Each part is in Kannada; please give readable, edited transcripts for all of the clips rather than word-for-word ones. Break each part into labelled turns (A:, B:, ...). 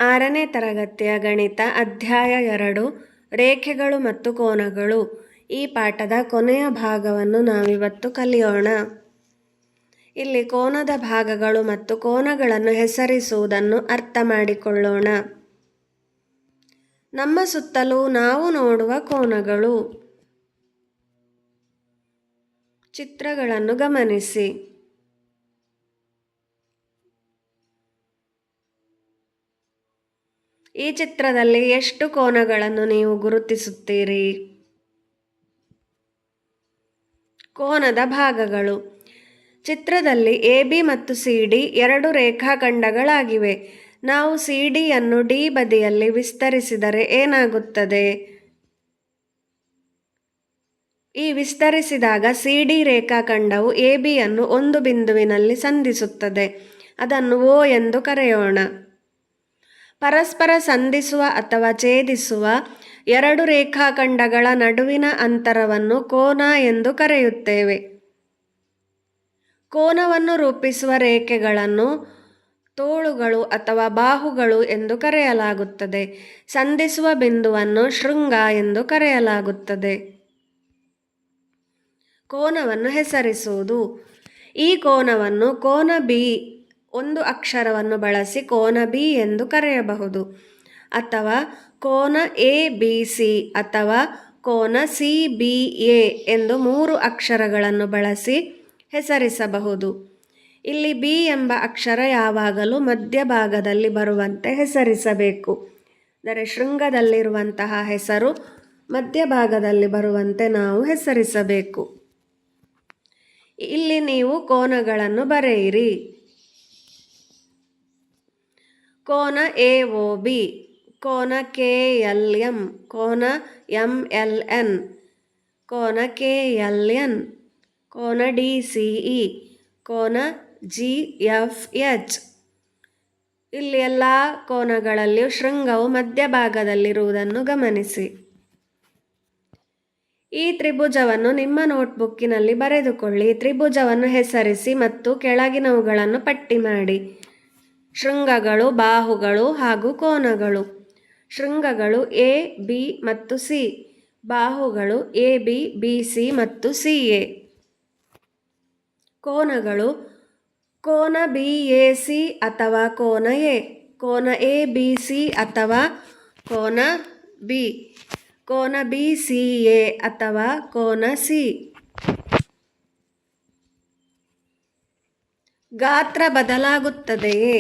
A: 6ನೇ ತರಗತಿಯ ಗಣಿತ ಅಧ್ಯಾಯ 2 ರೇಖೆಗಳು ಮತ್ತು ಕೋನಗಳು. ಈ ಪಾಠದ ಕೊನೆಯ ಭಾಗವನ್ನು ನಾವಿವತ್ತು ಕಲಿಯೋಣ. ಇಲ್ಲಿ ಕೋನದ ಭಾಗಗಳು ಮತ್ತು ಕೋನಗಳನ್ನು ಹೆಸರಿಸುವುದನ್ನು ಅರ್ಥ ಮಾಡಿಕೊಳ್ಳೋಣ. ನಮ್ಮ ಸುತ್ತಲೂ ನಾವು ನೋಡುವ ಕೋನಗಳು. ಚಿತ್ರಗಳನ್ನು ಗಮನಿಸಿ. ಈ ಚಿತ್ರದಲ್ಲಿ ಎಷ್ಟು ಕೋನಗಳನ್ನು ನೀವು ಗುರುತಿಸುತ್ತೀರಿ? ಕೋನದ ಭಾಗಗಳು. ಚಿತ್ರದಲ್ಲಿ AB ಮತ್ತು CD ಎರಡು ರೇಖಾಖಂಡಗಳಾಗಿವೆ. ನಾವು CDಯನ್ನು D ಬದಿಯಲ್ಲಿ ವಿಸ್ತರಿಸಿದರೆ ಏನಾಗುತ್ತದೆ? ಈ ವಿಸ್ತರಿಸಿದಾಗ CD ರೇಖಾಖಂಡವು ABಯನ್ನು ಒಂದು ಬಿಂದುವಿನಲ್ಲಿ ಸಂಧಿಸುತ್ತದೆ. ಅದನ್ನು O ಎಂದು ಕರೆಯೋಣ. ಪರಸ್ಪರ ಸಂಧಿಸುವ ಅಥವಾ ಛೇದಿಸುವ ಎರಡು ರೇಖಾಖಂಡಗಳ ನಡುವಿನ ಅಂತರವನ್ನು ಕೋನ ಎಂದು ಕರೆಯುತ್ತೇವೆ. ಕೋನವನ್ನು ರೂಪಿಸುವ ರೇಖೆಗಳನ್ನು ತೋಳುಗಳು ಅಥವಾ ಬಾಹುಗಳು ಎಂದು ಕರೆಯಲಾಗುತ್ತದೆ. ಸಂಧಿಸುವ ಬಿಂದುವನ್ನು ಶೃಂಗ ಎಂದು ಕರೆಯಲಾಗುತ್ತದೆ. ಕೋನವನ್ನು ಹೆಸರಿಸುವುದು. ಈ ಕೋನವನ್ನು ಕೋನ B ಒಂದು ಅಕ್ಷರವನ್ನು ಬಳಸಿ ಕೋನ B ಎಂದು ಕರೆಯಬಹುದು, ಅಥವಾ ಕೋನ ABC ಅಥವಾ ಕೋನ CBA ಎಂದು 3 ಅಕ್ಷರಗಳನ್ನು ಬಳಸಿ ಹೆಸರಿಸಬಹುದು. ಇಲ್ಲಿ B ಎಂಬ ಅಕ್ಷರ ಯಾವಾಗಲೂ ಮಧ್ಯಭಾಗದಲ್ಲಿ ಬರುವಂತೆ ಹೆಸರಿಸಬೇಕು. ಅಂದರೆ ಶೃಂಗದಲ್ಲಿರುವಂತಹ ಹೆಸರು ಮಧ್ಯಭಾಗದಲ್ಲಿ ಬರುವಂತೆ ನಾವು ಹೆಸರಿಸಬೇಕು. ಇಲ್ಲಿ ನೀವು ಕೋನಗಳನ್ನು ಬರೆಯಿರಿ. ಕೋನ AOB, ಕೋನ KLM, ಕೋನ MLN, ಕೋನ KLN, ಕೋನ DCE, ಕೋನ GFH. ಇಲ್ಲಿ ಎಲ್ಲ ಕೋನಗಳಲ್ಲಿಯೂ ಶೃಂಗವು ಮಧ್ಯಭಾಗದಲ್ಲಿರುವುದನ್ನು ಗಮನಿಸಿ. ಈ ತ್ರಿಭುಜವನ್ನು ನಿಮ್ಮ ನೋಟ್ಬುಕ್ಕಿನಲ್ಲಿ ಬರೆದುಕೊಳ್ಳಿ. ತ್ರಿಭುಜವನ್ನು ಹೆಸರಿಸಿ ಮತ್ತು ಕೆಳಗಿನವುಗಳನ್ನು ಪಟ್ಟಿ ಮಾಡಿ. ಶೃಂಗಗಳು, ಬಾಹುಗಳು ಹಾಗೂ ಕೋನಗಳು. ಶೃಂಗಗಳು A, B ಮತ್ತು C. ಬಾಹುಗಳು AB, BC ಮತ್ತು CA. ಕೋನಗಳು ಕೋನ BAC ಅಥವಾ ಕೋನ A, ಕೋನ ABC ಅಥವಾ ಕೋನ B, ಕೋನ BCA ಅಥವಾ ಕೋನ C. ಗಾತ್ರ ಬದಲಾಗುತ್ತದೆಯೇ?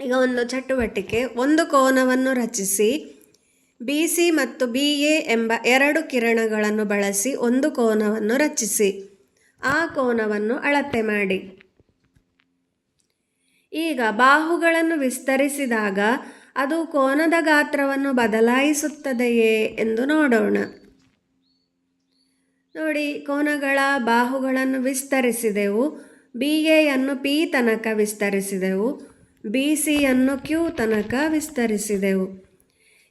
A: ಈಗ ಒಂದು ಚಟುವಟಿಕೆ. ಒಂದು ಕೋನವನ್ನು ರಚಿಸಿ. BC ಮತ್ತು BA ಎಂಬ ಎರಡು ಕಿರಣಗಳನ್ನು ಬಳಸಿ ಒಂದು ಕೋನವನ್ನು ರಚಿಸಿ. ಆ ಕೋನವನ್ನು ಅಳತೆ ಮಾಡಿ. ಈಗ ಬಾಹುಗಳನ್ನು ವಿಸ್ತರಿಸಿದಾಗ ಅದು ಕೋನದ ಗಾತ್ರವನ್ನು ಬದಲಾಯಿಸುತ್ತದೆಯೇ ಎಂದು ನೋಡೋಣ. ನೋಡಿ, ಕೋನಗಳ ಬಾಹುಗಳನ್ನು ವಿಸ್ತರಿಸಿದೆವು. BAಯನ್ನು P ತನಕ ವಿಸ್ತರಿಸಿದೆವು. BCಯನ್ನು Q ತನಕ ವಿಸ್ತರಿಸಿದೆವು.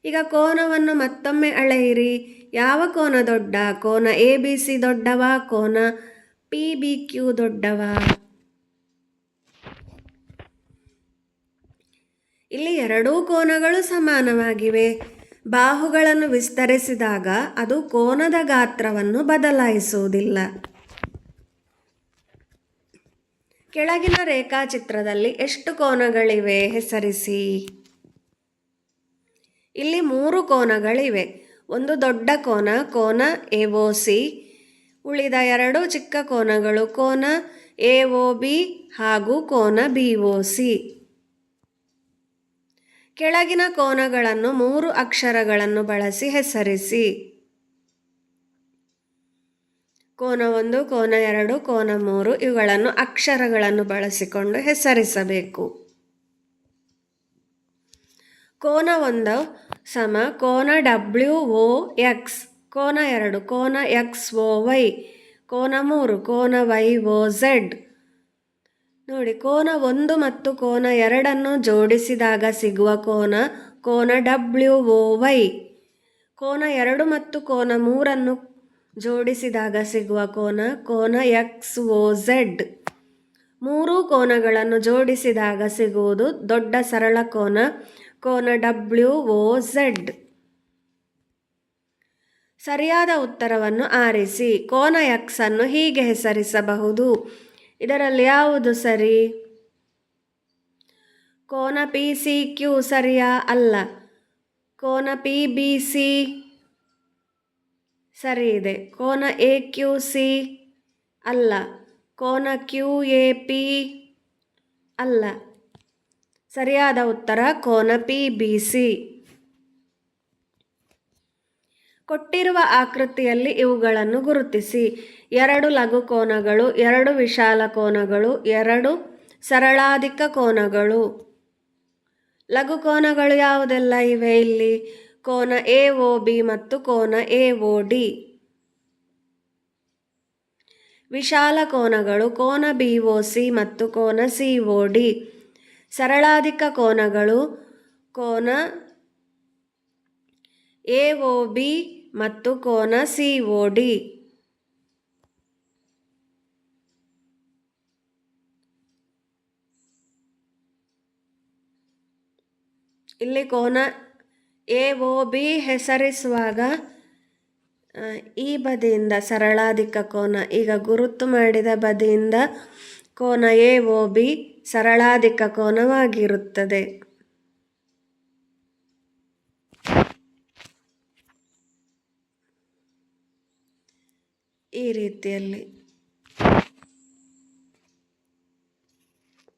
A: ಈಗ ಕೋನವನ್ನು ಮತ್ತೊಮ್ಮೆ ಅಳೆಯಿರಿ. ಯಾವ ಕೋನ ದೊಡ್ಡ? ಕೋನ ABC ದೊಡ್ಡವಾ? ಕೋನ PBQ ದೊಡ್ಡವಾ? ಇಲ್ಲಿ ಎರಡೂ ಕೋನಗಳು ಸಮಾನವಾಗಿವೆ. ಬಾಹುಗಳನ್ನು ವಿಸ್ತರಿಸಿದಾಗ ಅದು ಕೋನದ ಗಾತ್ರವನ್ನು ಬದಲಾಯಿಸುವುದಿಲ್ಲ. ಕೆಳಗಿನ ರೇಖಾಚಿತ್ರದಲ್ಲಿ ಎಷ್ಟು ಕೋನಗಳಿವೆ ಹೆಸರಿಸಿ. ಇಲ್ಲಿ 3 ಕೋನಗಳಿವೆ. ಒಂದು ದೊಡ್ಡ ಕೋನ, ಕೋನ AOC. ಉಳಿದ ಎರಡು ಚಿಕ್ಕ ಕೋನಗಳು ಕೋನ AOB ಹಾಗೂ ಕೋನ BOC. ಕೆಳಗಿನ ಕೋನಗಳನ್ನು 3 ಅಕ್ಷರಗಳನ್ನು ಬಳಸಿ ಹೆಸರಿಸಿ. ಕೋನ 1, ಕೋನ 2, ಕೋನ 3 ಇವುಗಳನ್ನು ಅಕ್ಷರಗಳನ್ನು ಬಳಸಿಕೊಂಡು ಹೆಸರಿಸಬೇಕು. ಕೋನ 1 ಸಮ ಕೋನ WOX, ಕೋನ 2 ಕೋನ XOY, ಕೋನ 3 ಕೋನ YOZ. ನೋಡಿ, ಕೋನ 1 ಮತ್ತು ಕೋನ 2 ಜೋಡಿಸಿದಾಗ ಸಿಗುವ ಕೋನ ಕೋನ WOY. ಕೋನ 2 ಮತ್ತು ಕೋನ 3 ಜೋಡಿಸಿದಾಗ ಸಿಗುವ ಕೋನ ಕೋನ XOZ. 3 ಕೋನಗಳನ್ನು ಜೋಡಿಸಿದಾಗ ಸಿಗುವುದು ದೊಡ್ಡ ಸರಳ ಕೋನ ಕೋನ WOZ. ಸರಿಯಾದ ಉತ್ತರವನ್ನು ಆರಿಸಿ. ಕೋನ X ಅನ್ನು ಹೀಗೆ ಹೆಸರಿಸಬಹುದು. ಇದರಲ್ಲಿ ಯಾವುದು ಸರಿ? ಕೋನ PCQ ಸರಿಯಾ? ಅಲ್ಲ. ಕೋನ PBC ಸರಿ ಇದೆ. ಕೋನ AQC ಅಲ್ಲ. ಕೋನ QAP ಅಲ್ಲ. ಸರಿಯಾದ ಉತ್ತರ ಕೋನ PBC. ಕೊಟ್ಟಿರುವ ಆಕೃತಿಯಲ್ಲಿ ಇವುಗಳನ್ನು ಗುರುತಿಸಿ. 2 ಲಘು ಕೋನಗಳು, 2 ವಿಶಾಲ ಕೋನಗಳು, 2 ಸರಳಾಧಿಕ ಕೋನಗಳು. ಲಘು ಕೋನಗಳು ಯಾವುದೆಲ್ಲ ಇವೆ ಇಲ್ಲಿ? ಕೋನ AOB ಮತ್ತು ಕೋನ AOD. ವಿಶಾಲ ಕೋನಗಳು ಕೋನ BOC ಮತ್ತು ಕೋನ COD. ಸರಳಾಧಿಕ ಕೋನಗಳು ಕೋನ AOB ಮತ್ತು ಕೋನ COD. ಇಲ್ಲಿ ಕೋನ AOB ಹೆಸರಿಸುವಾಗ ಈ ಬದಿಯಿಂದ ಸರಳಾಧಿಕ ಕೋನ, ಈಗ ಗುರುತು ಮಾಡಿದ ಬದಿಯಿಂದ ಕೋನ AOB ಸರಳಾಧಿಕ ಕೋನವಾಗಿರುತ್ತದೆ. ಈ ರೀತಿಯಲ್ಲಿ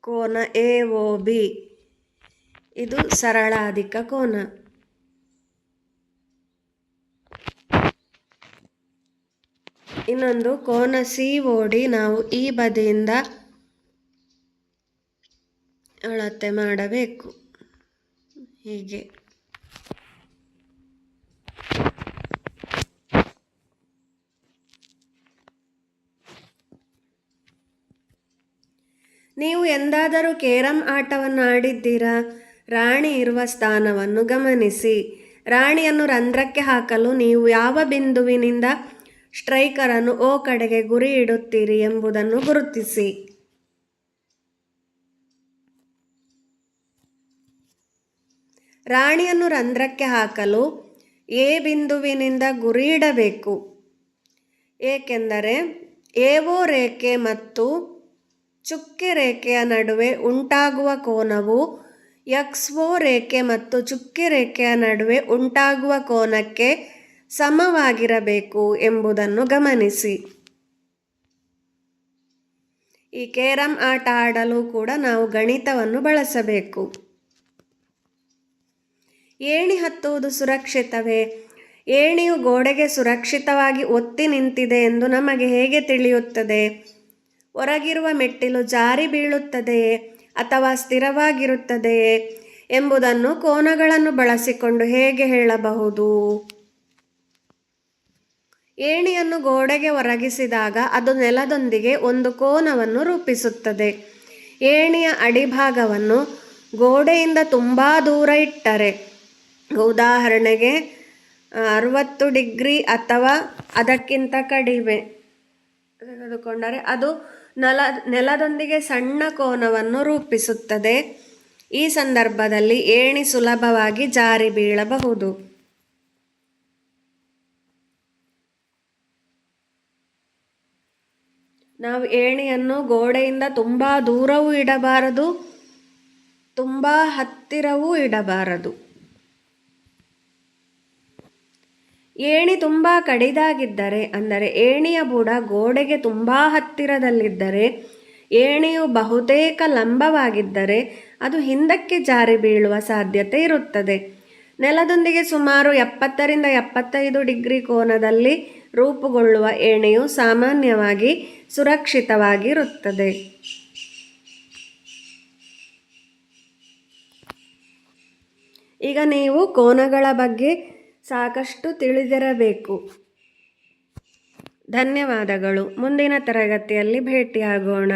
A: ಕೋನ AOB ಇದು ಸರಳಾಧಿಕ ಕೋನ. ಇನ್ನೊಂದು ಕೋನ COD ನಾವು ಈ ಬದಿಯಿಂದ ಅಳತೆ ಮಾಡಬೇಕು. ಹೀಗೆ ನೀವು ಎಂದಾದರೂ ಕೇರಂ ಆಟವನ್ನು ಆಡಿದ್ದೀರಾ? ರಾಣಿ ಇರುವ ಸ್ಥಾನವನ್ನು ಗಮನಿಸಿ. ರಾಣಿಯನ್ನು ರಂಧ್ರಕ್ಕೆ ಹಾಕಲು ನೀವು ಯಾವ ಬಿಂದುವಿನಿಂದ ಸ್ಟ್ರೈಕರನ್ನು O ಕಡೆಗೆ ಗುರಿ ಇಡುತ್ತೀರಿ ಎಂಬುದನ್ನು ಗುರುತಿಸಿ. ರಾಣಿಯನ್ನು ರಂಧ್ರಕ್ಕೆ ಹಾಕಲು A ಬಿಂದುವಿನಿಂದ ಗುರಿ ಇಡಬೇಕು. ಏಕೆಂದರೆ AO ರೇಖೆ ಮತ್ತು ಚುಕ್ಕೆ ರೇಖೆಯ ನಡುವೆ ಉಂಟಾಗುವ ಕೋನವು XO ರೇಖೆ ಮತ್ತು ಚುಕ್ಕೆ ರೇಖೆಯ ನಡುವೆ ಉಂಟಾಗುವ ಕೋನಕ್ಕೆ ಸಮವಾಗಿರಬೇಕು ಎಂಬುದನ್ನು ಗಮನಿಸಿ. ಈ ಕೇರಂ ಆಟ ಆಡಲು ಕೂಡ ನಾವು ಗಣಿತವನ್ನು ಬಳಸಬೇಕು. ಏಣಿ ಹತ್ತುವುದು ಸುರಕ್ಷಿತವೇ? ಏಣಿಯು ಗೋಡೆಗೆ ಸುರಕ್ಷಿತವಾಗಿ ಒತ್ತಿ ನಿಂತಿದೆ ಎಂದು ನಮಗೆ ಹೇಗೆ ತಿಳಿಯುತ್ತದೆ? ಹೊರಗಿರುವ ಮೆಟ್ಟಿಲು ಜಾರಿ ಬೀಳುತ್ತದೆಯೇ ಅಥವಾ ಸ್ಥಿರವಾಗಿರುತ್ತದೆಯೇ ಎಂಬುದನ್ನು ಕೋನಗಳನ್ನು ಬಳಸಿಕೊಂಡು ಹೇಗೆ ಹೇಳಬಹುದು? ಏಣಿಯನ್ನು ಗೋಡೆಗೆ ಒರಗಿಸಿದಾಗ ಅದು ನೆಲದೊಂದಿಗೆ ಒಂದು ಕೋನವನ್ನು ರೂಪಿಸುತ್ತದೆ. ಏಣಿಯ ಅಡಿಭಾಗವನ್ನು ಗೋಡೆಯಿಂದ ತುಂಬ ದೂರ ಇಟ್ಟರೆ, ಉದಾಹರಣೆಗೆ 60 ಡಿಗ್ರಿ ಅಥವಾ ಅದಕ್ಕಿಂತ ಕಡಿಮೆ ತೆಗೆದುಕೊಂಡರೆ ಅದು ನೆಲದೊಂದಿಗೆ ಸಣ್ಣ ಕೋನವನ್ನು ರೂಪಿಸುತ್ತದೆ. ಈ ಸಂದರ್ಭದಲ್ಲಿ ಏಣಿ ಸುಲಭವಾಗಿ ಜಾರಿ ಬೀಳಬಹುದು. ನಾವು ಏಣಿಯನ್ನು ಗೋಡೆಯಿಂದ ತುಂಬ ದೂರವೂ ಇಡಬಾರದು, ತುಂಬ ಹತ್ತಿರವೂ ಇಡಬಾರದು. ಏಣಿ ತುಂಬ ಕಡಿದಾಗಿದ್ದರೆ, ಅಂದರೆ ಏಣಿಯ ಬುಡ ಗೋಡೆಗೆ ತುಂಬ ಹತ್ತಿರದಲ್ಲಿದ್ದರೆ, ಏಣಿಯು ಬಹುತೇಕ ಲಂಬವಾಗಿದ್ದರೆ ಅದು ಹಿಂದಕ್ಕೆ ಜಾರಿ ಬೀಳುವ ಸಾಧ್ಯತೆ ಇರುತ್ತದೆ. ನೆಲದೊಂದಿಗೆ ಸುಮಾರು 70ರಿಂದ 75 ಡಿಗ್ರಿ ಕೋನದಲ್ಲಿ ರೂಪುಗೊಳ್ಳುವ ಏಣಿಯು ಸಾಮಾನ್ಯವಾಗಿ ಸುರಕ್ಷಿತವಾಗಿರುತ್ತದೆ. ಈಗ ನೀವು ಕೋನಗಳ ಬಗ್ಗೆ ಸಾಕಷ್ಟು ತಿಳಿದಿರಬೇಕು. ಧನ್ಯವಾದಗಳು. ಮುಂದಿನ ತರಗತಿಯಲ್ಲಿ ಭೇಟಿಯಾಗೋಣ.